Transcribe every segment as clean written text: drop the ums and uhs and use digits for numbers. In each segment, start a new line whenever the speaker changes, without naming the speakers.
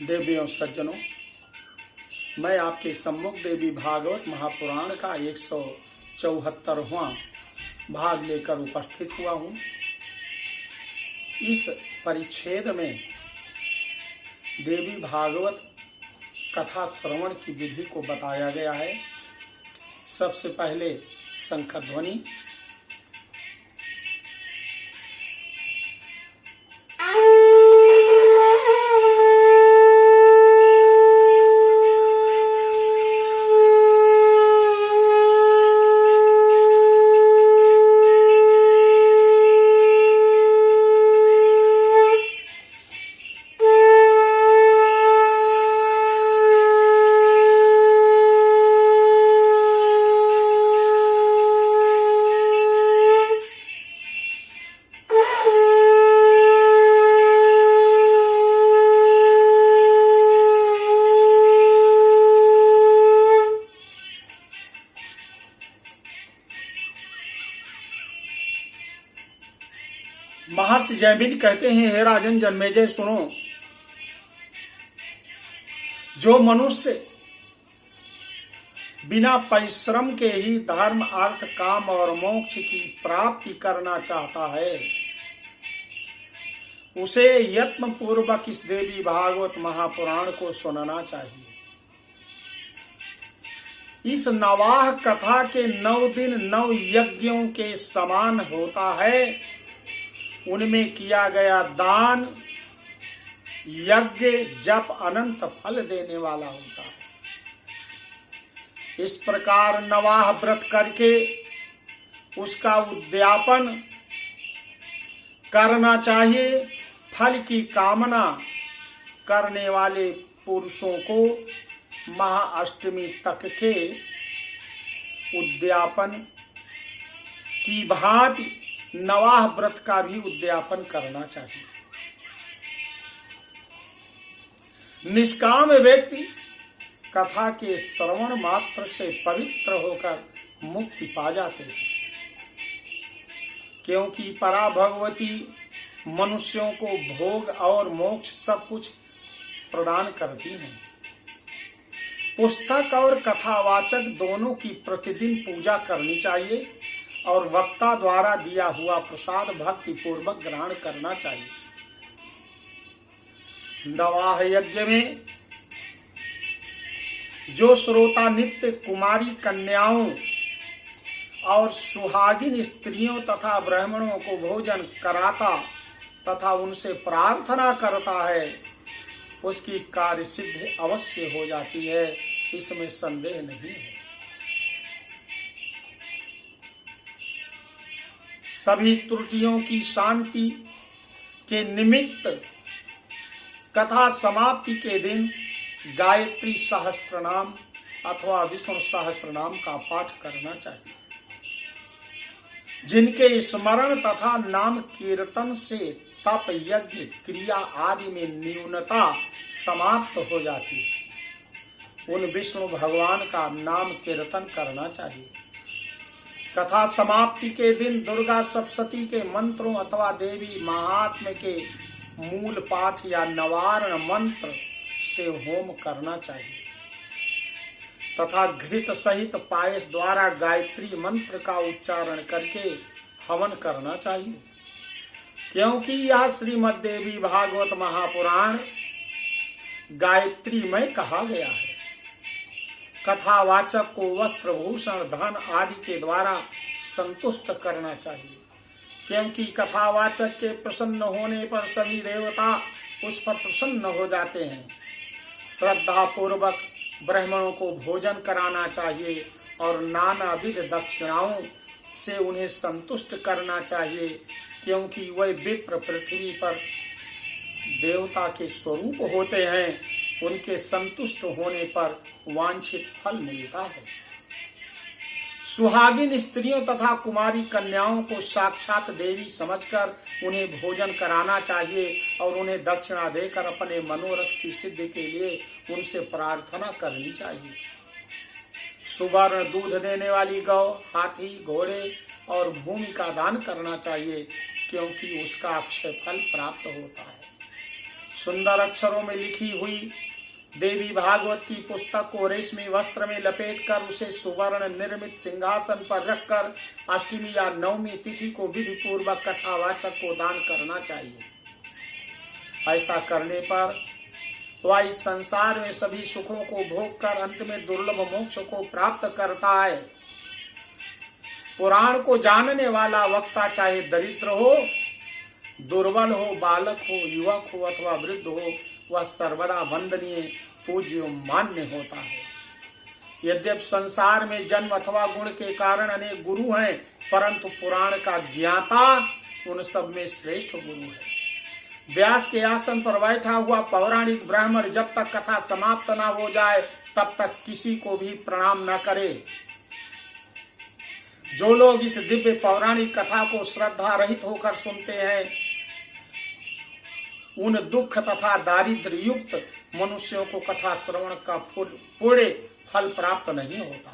देवियों सज्जनों, मैं आपके सम्मुख देवी भागवत महापुराण का 174वां भाग लेकर उपस्थित हुआ हूँ। इस परिच्छेद में देवी भागवत कथा श्रवण की विधि को बताया गया है। सबसे पहले शंख ध्वनि, महर्षि जयमिनी कहते हैं, हे राजन जन्मेजय सुनो, जो मनुष्य बिना परिश्रम के ही धर्म अर्थ काम और मोक्ष की प्राप्ति करना चाहता है, उसे यत्न पूर्वक इस देवी भागवत महापुराण को सुनना चाहिए। इस नवाह कथा के 9 दिन 9 यज्ञों के समान होता है। उनमें किया गया दान यज्ञ जप अनंत फल देने वाला होता है। इस प्रकार नवाह व्रत करके उसका उद्यापन करना चाहिए। फल की कामना करने वाले पुरुषों को महाअष्टमी तक के उद्यापन की भांति नवाह व्रत का भी उद्यापन करना चाहिए। निष्काम व्यक्ति कथा के श्रवण मात्र से पवित्र होकर मुक्ति पा जाते हैं, क्योंकि परा भगवती मनुष्यों को भोग और मोक्ष सब कुछ प्रदान करती हैं। पुस्तक और कथावाचक दोनों की प्रतिदिन पूजा करनी चाहिए और वक्ता द्वारा दिया हुआ प्रसाद भक्ति पूर्वक ग्रहण करना चाहिए। नवाह यज्ञ में जो श्रोता नित्य कुमारी कन्याओं और सुहागिन स्त्रियों तथा ब्राह्मणों को भोजन कराता तथा उनसे प्रार्थना करता है, उसकी कार्य सिद्धि अवश्य हो जाती है, इसमें संदेह नहीं है। सभी त्रुटियों की शांति के निमित्त कथा समाप्ति के दिन गायत्री सहस्त्रनाम अथवा विष्णु सहस्त्रनाम का पाठ करना चाहिए, जिनके स्मरण तथा नाम कीर्तन से तप यज्ञ क्रिया आदि में न्यूनता समाप्त हो जाती है। उन विष्णु भगवान का नाम कीर्तन करना चाहिए। कथा समाप्ति के दिन दुर्गा सप्तशती के मंत्रों अथवा देवी महात्म्य के मूल पाठ या नवारण मंत्र से होम करना चाहिए तथा घृत सहित पायस द्वारा गायत्री मंत्र का उच्चारण करके हवन करना चाहिए, क्योंकि यह श्रीमद् देवी भागवत महापुराण गायत्री में कहा गया है। कथावाचक को वस्त्र भूषण धन आदि के द्वारा संतुष्ट करना चाहिए, क्योंकि कथावाचक के प्रसन्न होने पर सभी देवता उस पर प्रसन्न हो जाते हैं। श्रद्धा पूर्वक ब्राह्मणों को भोजन कराना चाहिए और नानाविध दक्षिणाओं से उन्हें संतुष्ट करना चाहिए, क्योंकि वह विप्र पृथ्वी पर देवता के स्वरूप होते हैं। उनके संतुष्ट होने पर वांछित फल मिलता है। सुहागिन स्त्रियों तथा कुमारी कन्याओं को साक्षात देवी समझकर उन्हें भोजन कराना चाहिए और उन्हें दक्षिणा देकर अपने मनोरथ की सिद्धि के लिए उनसे प्रार्थना करनी चाहिए। सुवर्ण दूध देने वाली गौ, हाथी, घोड़े और भूमि का दान करना चाहिए, क्योंकि उसका अक्षय फल प्राप्त होता है। सुंदर अक्षरों में लिखी हुई देवी भागवत की पुस्तक को रेशमी वस्त्र में लपेटकर उसे सुवर्ण निर्मित सिंहासन पर रखकर अष्टमी या नवमी तिथि को विधि पूर्वक कथावाचक को दान करना चाहिए। ऐसा करने पर वह इस संसार में सभी सुखों को भोग कर अंत में दुर्लभ मोक्ष को प्राप्त करता है। पुराण को जानने वाला वक्ता चाहे दरिद्र हो, दुर्बल हो, बालक हो, युवक हो अथवा वृद्ध हो, वह सर्वदा वंदनीय, पूज्य, मान्य होता है। यद्यपि संसार में जन्म अथवा गुण के कारण अनेक गुरु हैं, परंतु पुराण का ज्ञाता उन सब में श्रेष्ठ गुरु है। व्यास के आसन पर बैठा हुआ पौराणिक ब्राह्मण जब तक कथा समाप्त न हो जाए तब तक किसी को भी प्रणाम न करे। जो लोग इस दिव्य पौराणिक कथा को श्रद्धा रहित होकर सुनते हैं, उन दुख तथा दारिद्र्य युक्त मनुष्यों को कथा श्रवण का पूरे फल प्राप्त नहीं होता।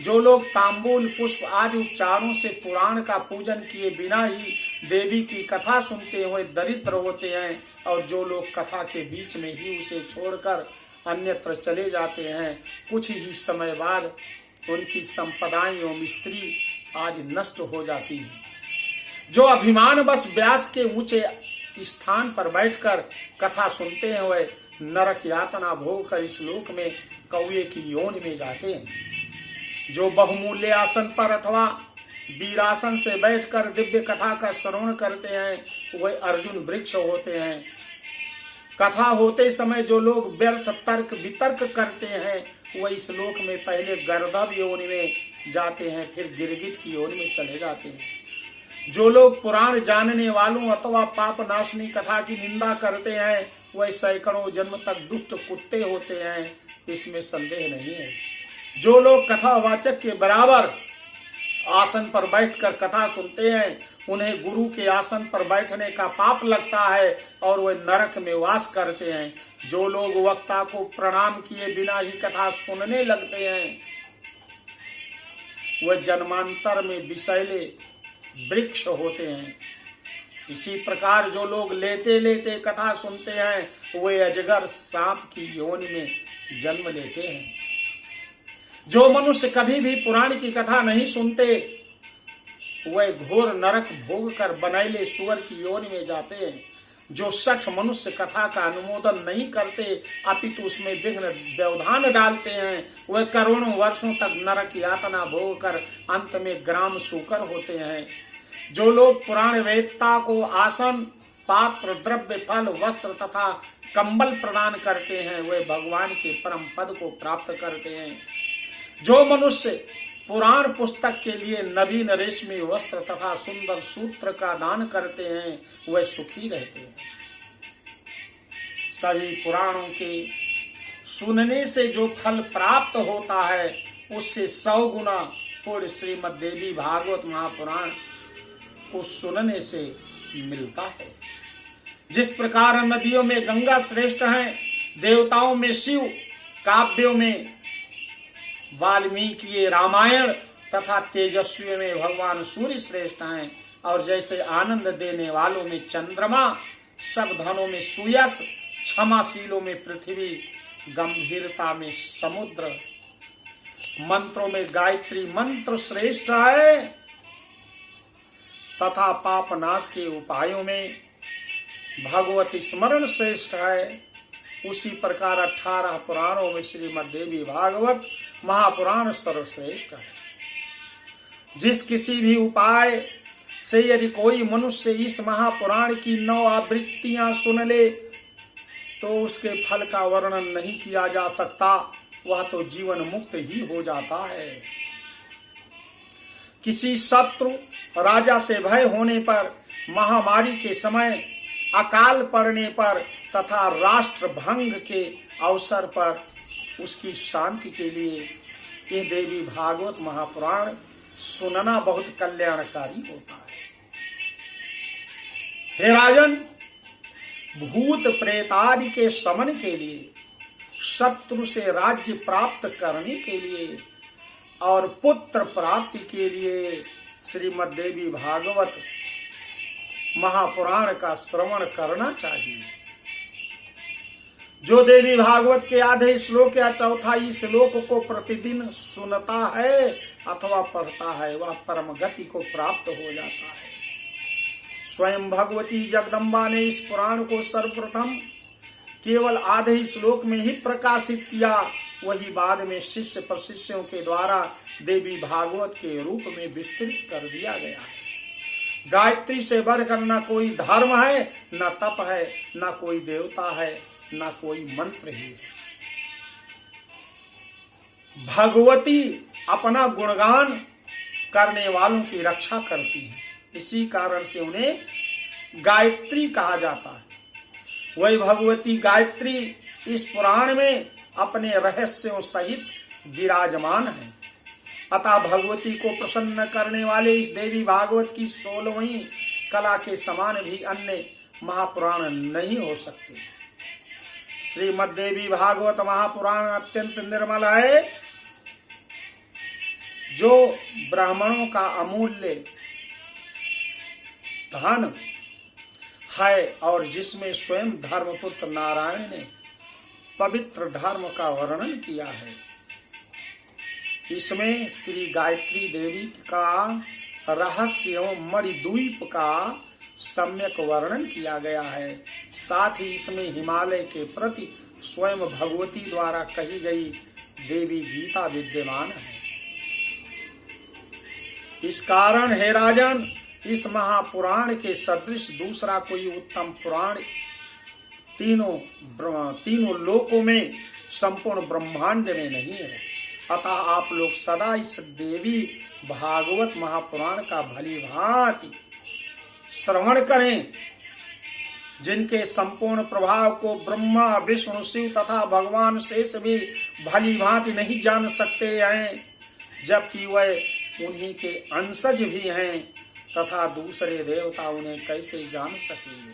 जो लोग तांबूल, पुष्प आदि उपचारों से पुराण का पूजन किए बिना ही देवी की कथा सुनते हुए दरिद्र होते हैं, और जो लोग कथा के बीच में ही उसे छोड़कर अन्यत्र चले जाते हैं, कुछ ही समय बाद उनकी संपदाएं एवं स्त्री आदि नष्ट हो जाती है। जो अभिमानवश व्यास के ऊंचे स्थान पर बैठकर कथा सुनते हुए नरक यातना भोग कर इस लोक में कौए की योनि में जाते हैं। जो बहुमूल्य आसन पर अथवा वीरासन से बैठकर दिव्य कथा का श्रवण करते हैं, वह अर्जुन वृक्ष होते हैं। कथा होते समय जो लोग व्यर्थ तर्क वितर्क करते हैं, वह इस लोक में पहले गर्दभ योनि में जाते हैं, फिर गिरगिट की योनि में चले जाते हैं। जो लोग पुराण जानने वालों अथवा पाप नाशनी कथा की निंदा करते हैं, वह सैकड़ों जन्म तक दुष्ट कुत्ते होते हैं, इसमें संदेह नहीं है। जो लोग कथावाचक के बराबर आसन पर बैठकर कथा सुनते हैं, उन्हें गुरु के आसन पर बैठने का पाप लगता है और वे नरक में वास करते हैं। जो लोग वक्ता को प्रणाम किए बिना ही कथा सुनने लगते हैं, वह जन्मांतर में विषैले वृक्ष होते हैं। इसी प्रकार जो लोग लेते लेते कथा सुनते हैं, वे अजगर सांप की योनि में जन्म लेते हैं। जो मनुष्य कभी भी पुराण की कथा नहीं सुनते, वे घोर नरक भोग कर बनैले सुअर की योनि में जाते हैं। जो 60 मनुष्य कथा का अनुमोदन नहीं करते अपितु उसमें विघ्न व्यवधान डालते हैं, वे करोड़ों वर्षों तक नरक यातना भोग कर अंत में ग्राम सूकर होते हैं। जो लोग पुराण वेदता को आसन, पात्र, द्रव्य, फल, वस्त्र तथा कंबल प्रदान करते हैं, वे भगवान के परम पद को प्राप्त करते हैं। जो मनुष्य पुराण पुस्तक के लिए नवीन रेशमी वस्त्र तथा सुंदर सूत्र का दान करते हैं, वे सुखी रहते हैं। सभी पुराणों के सुनने से जो फल प्राप्त होता है, उससे 100 गुना पुण्य श्रीमद् देवी भागवत महापुराण को सुनने से मिलता है। जिस प्रकार नदियों में गंगा श्रेष्ठ है, देवताओं में शिव, काव्यों में वाल्मीकि रामायण तथा तेजस्वी में भगवान सूर्य श्रेष्ठ हैं, और जैसे आनंद देने वालों में चंद्रमा, सब धनों में सूर्यस, क्षमाशीलों में पृथ्वी, गंभीरता में समुद्र, मंत्रों में गायत्री मंत्र श्रेष्ठ है तथा पापनाश के उपायों में भगवती स्मरण श्रेष्ठ है, उसी प्रकार 18 पुराणों में श्रीमद् देवी भागवत महापुराण सर्वश्रेष्ठ है। जिस किसी भी उपाय से यदि कोई मनुष्य इस महापुराण की 9 आवृत्तियां सुन ले, तो उसके फल का वर्णन नहीं किया जा सकता, वह तो जीवन मुक्त ही हो जाता है। किसी शत्रु राजा से भय होने पर, महामारी के समय, अकाल पड़ने पर तथा राष्ट्र भंग के अवसर पर उसकी शांति के लिए ये देवी भागवत महापुराण सुनना बहुत कल्याणकारी होता है। हे राजन, भूत प्रेत आदि के शमन के लिए, शत्रु से राज्य प्राप्त करने के लिए और पुत्र प्राप्ति के लिए श्रीमद् देवी भागवत महापुराण का श्रवण करना चाहिए। जो देवी भागवत के आधे श्लोक या चौथाई श्लोक को प्रतिदिन सुनता है अथवा पढ़ता है वह परम गति को प्राप्त हो जाता है। स्वयं भगवती जगदम्बा ने इस पुराण को सर्वप्रथम केवल आधे श्लोक में ही प्रकाशित किया, वही बाद में शिष्य प्रशिष्यों के द्वारा देवी भागवत के रूप में विस्तृत कर दिया गया है। गायत्री से बढ़कर न कोई धर्म है, न तप है, न कोई देवता है, न कोई मंत्र ही है। भगवती अपना गुणगान करने वालों की रक्षा करती है, इसी कारण से उन्हें गायत्री कहा जाता है। वही भगवती गायत्री इस पुराण में अपने रहस्यों सहित विराजमान है। अतः भगवती को प्रसन्न करने वाले इस देवी भागवत की 16वीं कला के समान भी अन्य महापुराण नहीं हो सकते। श्रीमद् देवी भागवत महापुराण अत्यंत निर्मल है, जो ब्राह्मणों का अमूल्य धन है और जिसमें स्वयं धर्मपुत्र नारायण ने पवित्र धर्म का वर्णन किया है। इसमें श्री गायत्री देवी का रहस्य एवं मणिद्वीप का सम्यक वर्णन किया गया है। साथ ही इसमें हिमालय के प्रति स्वयं भगवती द्वारा कही गई देवी गीता विद्यमान है। इस कारण हे राजन, इस महापुराण के सदृश दूसरा कोई उत्तम पुराण तीनों लोकों में संपूर्ण ब्रह्मांड में नहीं है। अतः आप लोग सदा इस देवी भागवत महापुराण का भली भांति श्रवण करें, जिनके संपूर्ण प्रभाव को ब्रह्मा विष्णु शिव तथा भगवान शेष भी भली भांति नहीं जान सकते हैं, जबकि वह उन्हीं के अंशज भी हैं तथा दूसरे देवता उन्हें कैसे जान सकेंगे।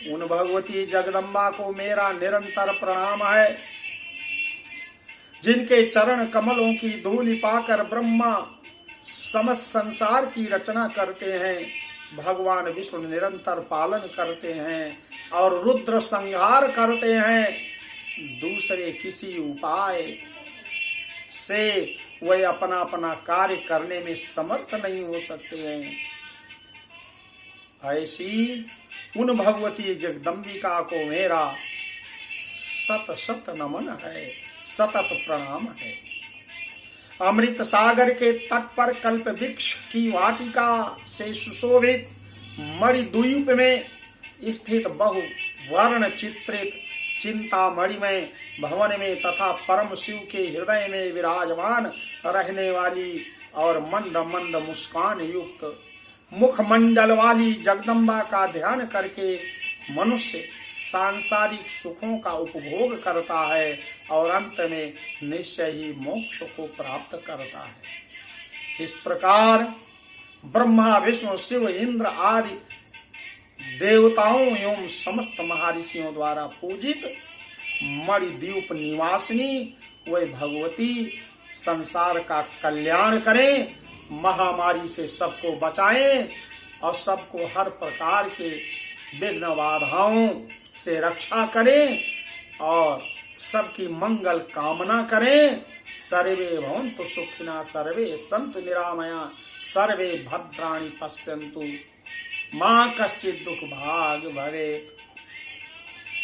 उन भगवती जगदम्बा को मेरा निरंतर प्रणाम है, जिनके चरण कमलों की धूलि पाकर ब्रह्मा समस्त संसार की रचना करते हैं, भगवान विष्णु निरंतर पालन करते हैं और रुद्र संहार करते हैं। दूसरे किसी उपाय से वे अपना अपना कार्य करने में समर्थ नहीं हो सकते हैं। ऐसी उन भगवती जगदम्बिका को मेरा शत शत नमन है, सतत प्रणाम है। अमृत सागर के तट पर कल्प वृक्ष की वाटिका से सुशोभित मणिद्वीप में स्थित बहु वर्ण चित्रित चिंतामणि में भवन में तथा परम शिव के हृदय में विराजमान रहने वाली और मंद मंद मुस्कान युक्त मुखमंडल वाली जगदम्बा का ध्यान करके मनुष्य सांसारिक सुखों का उपभोग करता है और अंत में निश्चय ही मोक्ष को प्राप्त करता है। इस प्रकार ब्रह्मा विष्णु शिव इंद्र आदि देवताओं एवं समस्त महर्षियों द्वारा पूजित मणिद्वीप निवासिनी वे भगवती संसार का कल्याण करें, महामारी से सबको बचाएं और सबको हर प्रकार के विघ्न बाधाओं से रक्षा करें और सबकी मंगल कामना करें। सर्वे भवन्तु सुखिनः, सर्वे सन्तु निरामया, सर्वे भद्राणि पश्यन्तु मां कश्चित् दुख भाग भवेत्।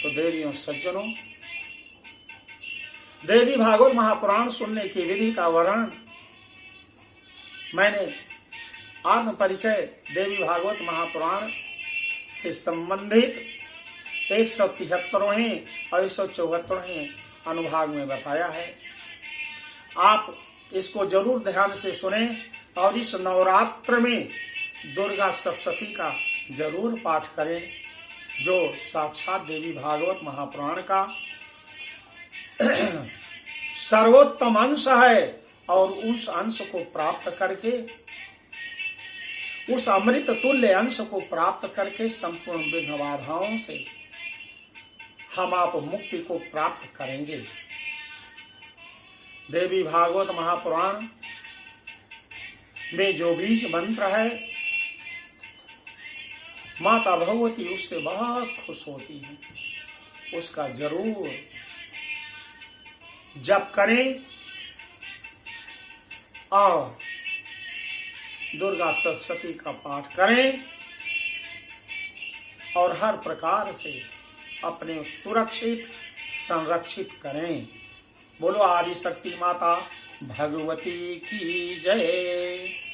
तो देवियों सज्जनों, देवी भागवत महापुराण सुनने की विधि का वर्णन मैंने आत्म परिचय देवी भागवत महापुराण से संबंधित 173वें और 174वें अनुभाग में बताया है। आप इसको जरूर ध्यान से सुने और इस नवरात्र में दुर्गा सप्तशती का जरूर पाठ करें, जो साक्षात देवी भागवत महापुराण का सर्वोत्तम अंश है और उस अंश को प्राप्त करके, उस अमृत तुल्य अंश को प्राप्त करके संपूर्ण विघ्न बाधाओं से हम आप मुक्ति को प्राप्त करेंगे। देवी भागवत महापुराण में जो बीज मंत्र है, माता भगवती उससे बहुत खुश होती है। उसका जरूर जप करें और दुर्गा सप्तशती का पाठ करें और हर प्रकार से अपने सुरक्षित संरक्षित करें। बोलो आदि शक्ति माता भगवती की जय।